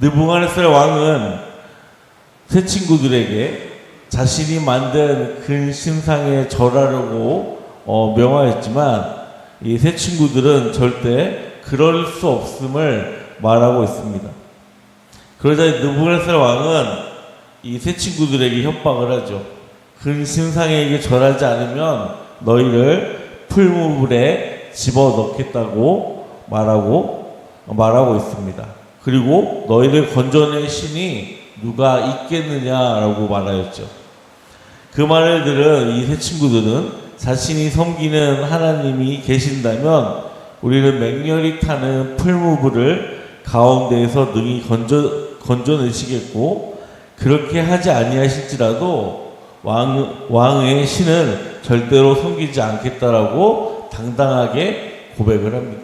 느부갓네살 왕은 세 친구들에게 자신이 만든 근신상에 절하려고 명하였지만 이 세 친구들은 절대 그럴 수 없음을 말하고 있습니다. 그러자 느부갓네살 왕은 이 세 친구들에게 협박을 하죠. 근신상에게 절하지 않으면 너희를 풀무불에 집어넣겠다고 말하고 있습니다. 그리고 너희를 건져낼 신이 누가 있겠느냐라고 말하였죠. 그 말을 들은 이 세 친구들은 자신이 섬기는 하나님이 계신다면 우리는 맹렬히 타는 풀무불을 가운데에서 능히 건져내시겠고, 그렇게 하지 아니하실지라도 왕의 신은 절대로 섬기지 않겠다라고 당당하게 고백을 합니다.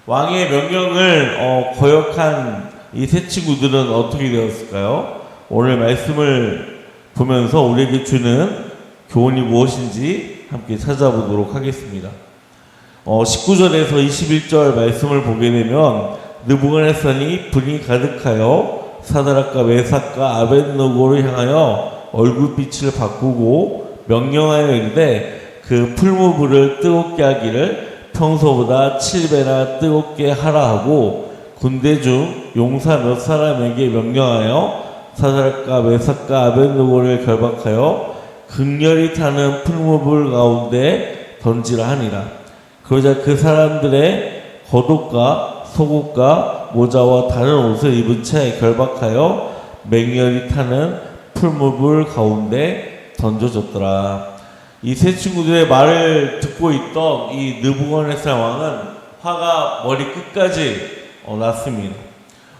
왕의 명령을 거역한 이 세 친구들은 어떻게 되었을까요? 오늘 말씀을 보면서 우리에게 주는 교훈이 무엇인지 함께 찾아보도록 하겠습니다. 19절에서 21절 말씀을 보게 되면 느부갓네살이 분이 가득하여 사드락과 메삭과 아벳느고를 향하여 얼굴빛을 바꾸고 명령하여 이르되 그 풀무불을 뜨겁게 하기를 평소보다 7배나 뜨겁게 하라 하고 군대 중 용사 몇 사람에게 명령하여 사드락과 메삭과 아벳느고를 결박하여 극렬히 타는 풀무불 가운데 던지라 하니라. 그러자 그 사람들의 겉옷과 속옷과 모자와 다른 옷을 입은 채 결박하여 맹렬히 타는 풀무불 가운데 던져졌더라. 이 세 친구들의 말을 듣고 있던 이 느부갓네살 왕은 화가 머리 끝까지 났습니다.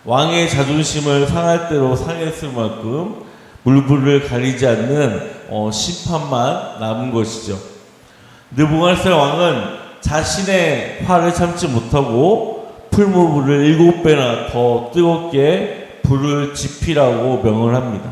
왕의 자존심을 상할 대로 상했을 만큼 물불을 가리지 않는 심판만 남은 것이죠. 느부갓네살 왕은 자신의 화를 참지 못하고 풀무불을 7배나 더 뜨겁게 불을 지피라고 명을 합니다.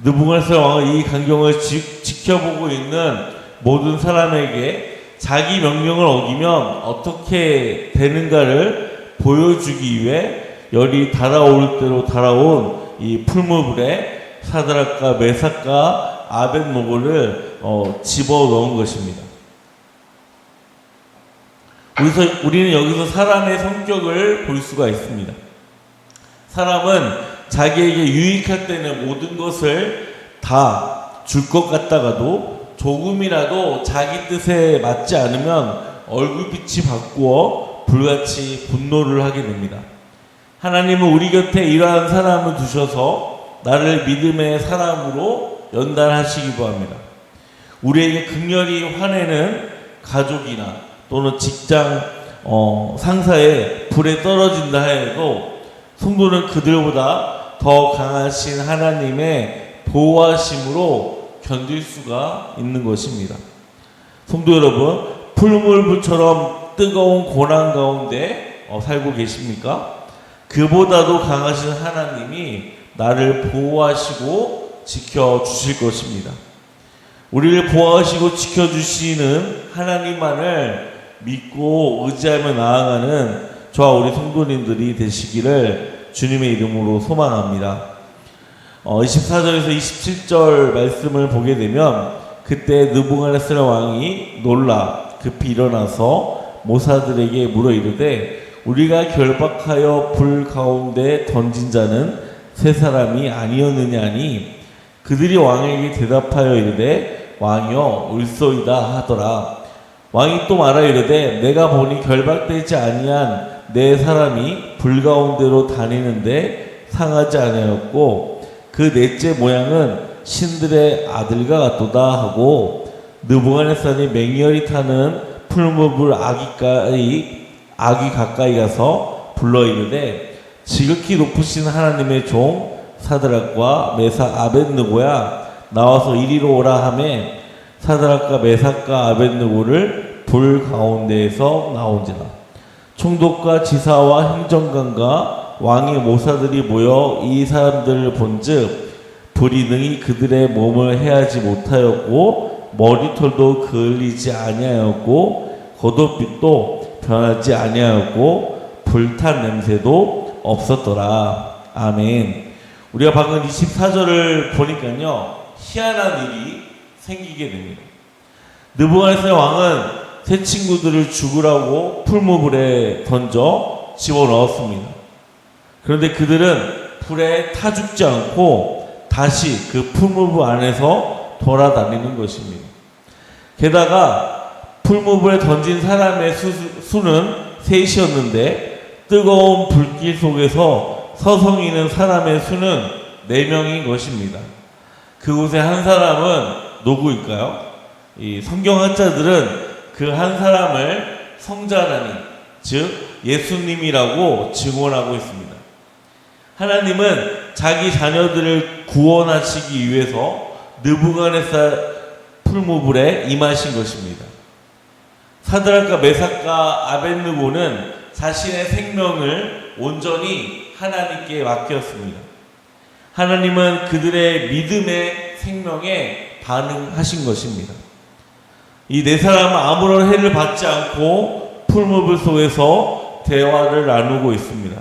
느부갓네살 왕은 이 광경을 지켜보고 있는 모든 사람에게 자기 명령을 어기면 어떻게 되는가를 보여주기 위해 열이 달아오를 대로 달아온 이 풀무불에 사드락과 메삭과 아벳느고를 집어넣은 것입니다. 우리는 여기서 사람의 성격을 볼 수가 있습니다. 사람은 자기에게 유익할 때는 모든 것을 다 줄 것 같다가도 조금이라도 자기 뜻에 맞지 않으면 얼굴빛이 바꾸어 불같이 분노를 하게 됩니다. 하나님은 우리 곁에 이러한 사람을 두셔서 나를 믿음의 사람으로 연단하시기도 합니다. 우리에게 극렬히 화내는 가족이나 또는 직장 상사의 불에 떨어진다 해도 성도는 그들보다 더 강하신 하나님의 보호하심으로 견딜 수가 있는 것입니다. 성도 여러분, 풀무불처럼 뜨거운 고난 가운데 살고 계십니까? 그보다도 강하신 하나님이 나를 보호하시고 지켜주실 것입니다. 우리를 보호하시고 지켜주시는 하나님만을 믿고 의지하며 나아가는 저와 우리 성도님들이 되시기를 주님의 이름으로 소망합니다. 24절에서 27절 말씀을 보게 되면 그때 느부갓네살 왕이 놀라 급히 일어나서 모사들에게 물어 이르되 우리가 결박하여 불 가운데 던진 자는 세 사람이 아니었느냐 하니 그들이 왕에게 대답하여 이르되 왕이여 올소이다 하더라. 왕이 또 말하 이르되 내가 보니 결박되지 아니한 네 사람이 불 가운데로 다니는데 상하지 아니하였고 그 넷째 모양은 신들의 아들과 같도다 하고 느부갓네살이 맹렬히 타는 풀무불 아기 가까이 가서 불러 이르되 지극히 높으신 하나님의 종 사드락과 메삭 아벳느고야 나와서 이리로 오라 하매 사드락과 메삭과 아벳느고를 불 가운데에서 나온지라. 총독과 지사와 행정관과 왕의 모사들이 모여 이 사람들을 본즉 불이 능히 그들의 몸을 해하지 못하였고 머리털도 그을리지 아니하였고 겉옷빛도 변하지 아니하였고 불탄 냄새도 없었더라. 아멘. 우리가 방금 24절을 보니까요, 희한한 일이 생기게 됩니다. 느부갓네살 왕은 세 친구들을 죽으라고 풀무불에 던져 집어넣었습니다. 그런데 그들은 불에 타 죽지 않고 다시 그 풀무불 안에서 돌아다니는 것입니다. 게다가 풀무불에 던진 사람의 수는 셋이었는데 뜨거운 불길 속에서 서성이는 사람의 수는 4명인 것입니다. 그곳에 한 사람은 누구일까요? 이 성경학자들은 그 한 사람을 성자 하나님, 즉 예수님이라고 증언하고 있습니다. 하나님은 자기 자녀들을 구원하시기 위해서 느부갓네살 풀무불에 임하신 것입니다. 사드락과 메삭과 아벳느고는 자신의 생명을 온전히 하나님께 맡겼습니다. 하나님은 그들의 믿음의 생명에 반응하신 것입니다. 이 네 사람은 아무런 해를 받지 않고 풀무불 속에서 대화를 나누고 있습니다.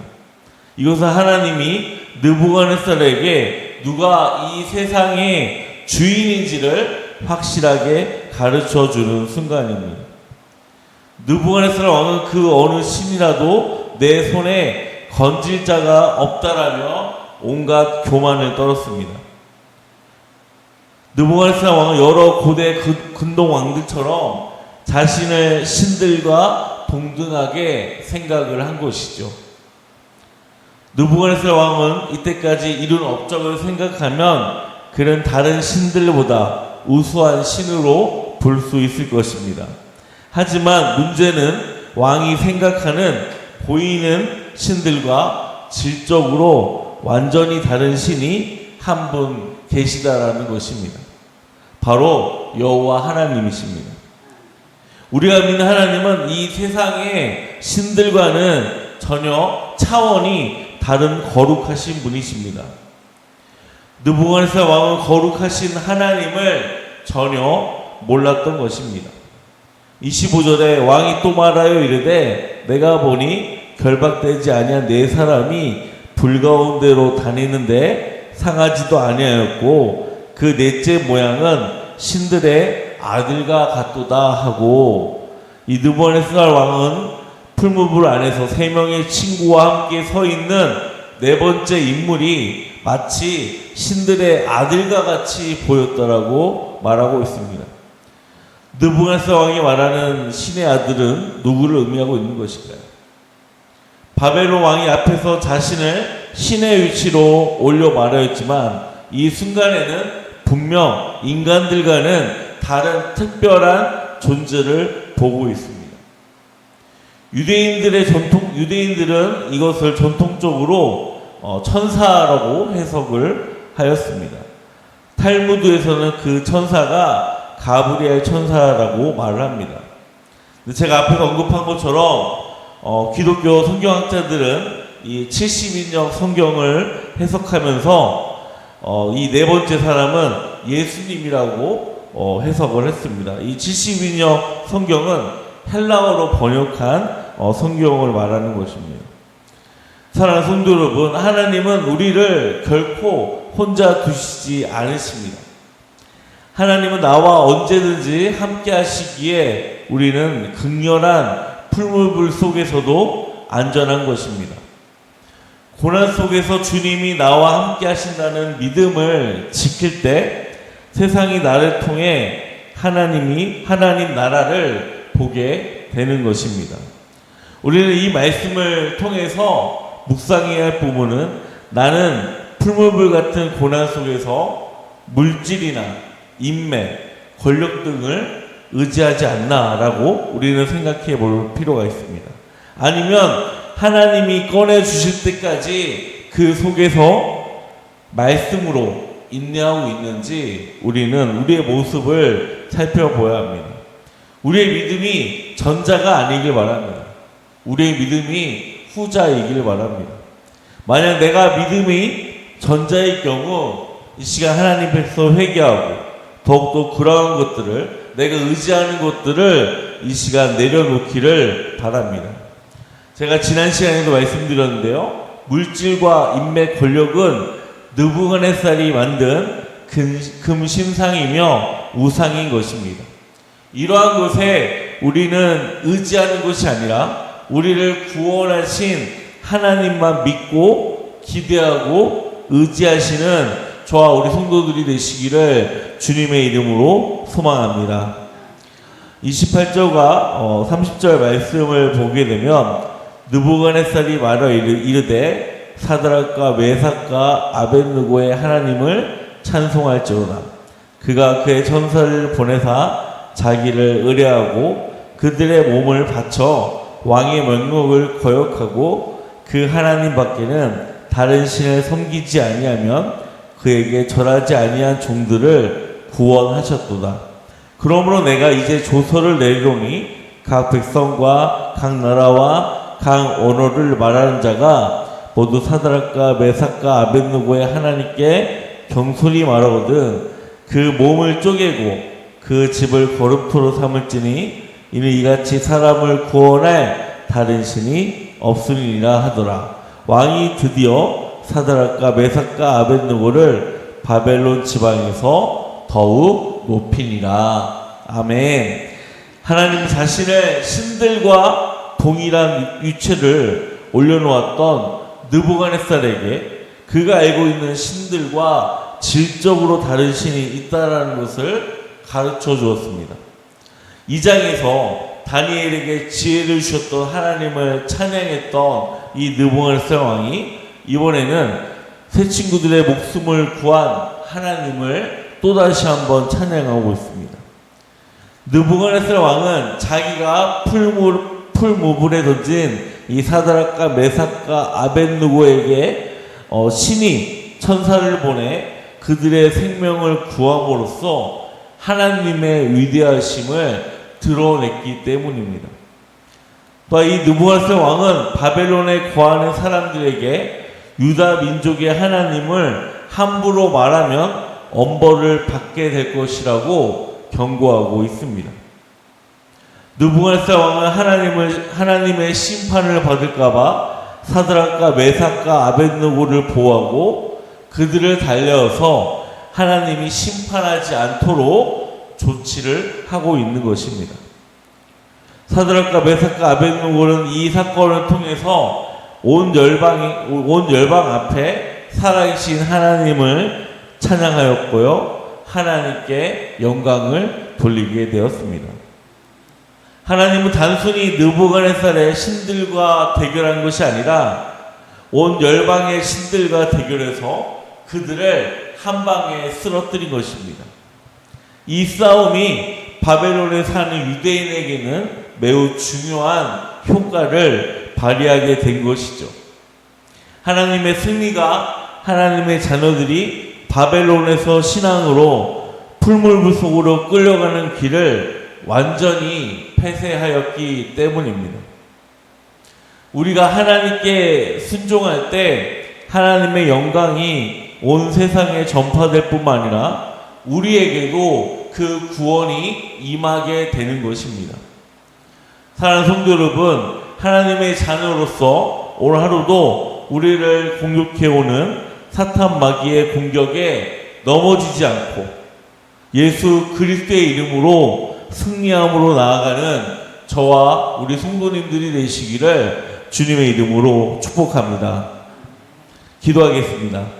이것은 하나님이 느부갓네살에게 누가 이 세상의 주인인지를 확실하게 가르쳐주는 순간입니다. 느부갓네살 왕은 그 어느 신이라도 내 손에 건질 자가 없다라며 온갖 교만을 떨었습니다. 느부갓네살 왕은 여러 고대 근동 왕들처럼 자신을 신들과 동등하게 생각을 한 것이죠. 느부갓네살 왕은 이때까지 이룬 업적을 생각하면 그는 다른 신들보다 우수한 신으로 볼 수 있을 것입니다. 하지만 문제는 왕이 생각하는 보이는 신들과 질적으로 완전히 다른 신이 한 분 계시다라는 것입니다. 바로 여호와 하나님이십니다. 우리가 믿는 하나님은 이 세상의 신들과는 전혀 차원이 다른 거룩하신 분이십니다. 느부갓네살 왕은 거룩하신 하나님을 전혀 몰랐던 것입니다. 25절에 왕이 또 말하여 이르되 내가 보니 결박되지 아니한 네 사람이 불 가운데로 다니는데 상하지도 아니하였고 그 넷째 모양은 신들의 아들과 같도다 하고, 이 느부갓네살 왕은 풀무불 안에서 3명의 친구와 함께 서 있는 네 번째 인물이 마치 신들의 아들과 같이 보였다라고 말하고 있습니다. 느부갓네살 왕이 말하는 신의 아들은 누구를 의미하고 있는 것일까요? 바벨론 왕이 앞에서 자신을 신의 위치로 올려 말하였지만 이 순간에는 분명 인간들과는 다른 특별한 존재를 보고 있습니다. 유대인들은 이것을 전통적으로 천사라고 해석을 하였습니다. 탈무드에서는 그 천사가 가브리엘 천사라고 말을 합니다. 제가 앞에서 언급한 것처럼 기독교 성경학자들은 이 70인역 성경을 해석하면서 이 네 번째 사람은 예수님이라고 해석을 했습니다. 이 70인역 성경은 헬라어로 번역한 성경을 말하는 것입니다. 사랑하는 성도 여러분, 하나님은 우리를 결코 혼자 두시지 않으십니다. 하나님은 나와 언제든지 함께 하시기에 우리는 극렬한 풀무불 속에서도 안전한 것입니다. 고난 속에서 주님이 나와 함께 하신다는 믿음을 지킬 때 세상이 나를 통해 하나님 나라를 보게 되는 것입니다. 우리는 이 말씀을 통해서 묵상해야 할 부분은 나는 풀무불 같은 고난 속에서 물질이나 인맥, 권력 등을 의지하지 않나라고 우리는 생각해 볼 필요가 있습니다. 아니면 하나님이 꺼내주실 때까지 그 속에서 말씀으로 인내하고 있는지 우리는 우리의 모습을 살펴봐야 합니다. 우리의 믿음이 전자가 아니길 바랍니다. 우리의 믿음이 후자이길 바랍니다. 만약 내가 믿음이 전자일 경우 이 시간 하나님 앞에서 회개하고 더욱더 그러한 것들을 내가 의지하는 것들을 이 시간 내려놓기를 바랍니다. 제가 지난 시간에도 말씀드렸는데요. 물질과 인맥 권력은 느부갓네살이 만든 금신상이며 우상인 것입니다. 이러한 것에 우리는 의지하는 것이 아니라 우리를 구원하신 하나님만 믿고 기대하고 의지하시는 저와 우리 성도들이 되시기를 주님의 이름으로 소망합니다. 28절과 30절 말씀을 보게 되면 느부갓네살이 말하 이르되 사드락과 메삭과 아벳느고의 하나님을 찬송할지로다. 그가 그의 천사를 보내사 자기를 의뢰하고 그들의 몸을 바쳐 왕의 명목을 거역하고 그 하나님 밖에는 다른 신을 섬기지 아니하면 그에게 절하지 아니한 종들을 구원하셨도다. 그러므로 내가 이제 조서를 내리노니 각 백성과 각 나라와 각 언어를 말하는 자가 모두 사드락과 메삭과 아벳느고의 하나님께 경솔히 말하거든 그 몸을 쪼개고 그 집을 거름토로 삼을지니 이는 이같이 사람을 구원할 다른 신이 없으리라 하더라. 왕이 드디어 사드락과 메삭과 아벳느고를 바벨론 지방에서 더욱 높이니라. 아멘. 하나님 자신의 신들과 동일한 유체를 올려놓았던 느부갓네살에게 그가 알고 있는 신들과 질적으로 다른 신이 있다라는 것을 가르쳐 주었습니다. 이 장에서 다니엘에게 지혜를 주셨던 하나님을 찬양했던 이 느부갓네살 왕이 이번에는 새 친구들의 목숨을 구한 하나님을 또다시 한번 찬양하고 있습니다. 느부갓네살 왕은 자기가 풀무불에 던진 이 사드락과 메삭과 아벳느고에게 신이 천사를 보내 그들의 생명을 구함으로써 하나님의 위대하심을 드러냈기 때문입니다. 또 이 느부갓네살 왕은 바벨론에 거하는 사람들에게 유다 민족의 하나님을 함부로 말하면 엄벌을 받게 될 것이라고 경고하고 있습니다. 느부갓네살 왕은 하나님의 심판을 받을까봐 사드락과 메삭과 아벳느고를 보호하고 그들을 달려서 하나님이 심판하지 않도록 조치를 하고 있는 것입니다. 사드락과 메삭과 아벳느고는 이 사건을 통해서 온 열방 앞에 살아계신 하나님을 찬양하였고요, 하나님께 영광을 돌리게 되었습니다. 하나님은 단순히 느부갓네살의 신들과 대결한 것이 아니라 온 열방의 신들과 대결해서 그들을 한 방에 쓰러뜨린 것입니다. 이 싸움이 바벨론에 사는 유대인에게는 매우 중요한 효과를 발휘하게 된 것이죠. 하나님의 승리가 하나님의 자녀들이 바벨론에서 신앙으로 풀무불 속으로 끌려가는 길을 완전히 폐쇄하였기 때문입니다. 우리가 하나님께 순종할 때 하나님의 영광이 온 세상에 전파될 뿐만 아니라 우리에게도 그 구원이 임하게 되는 것입니다. 사랑하는 성도 여러분, 하나님의 자녀로서 오늘 하루도 우리를 공격해오는 사탄 마귀의 공격에 넘어지지 않고 예수 그리스도의 이름으로 승리함으로 나아가는 저와 우리 성도님들이 되시기를 주님의 이름으로 축복합니다. 기도하겠습니다.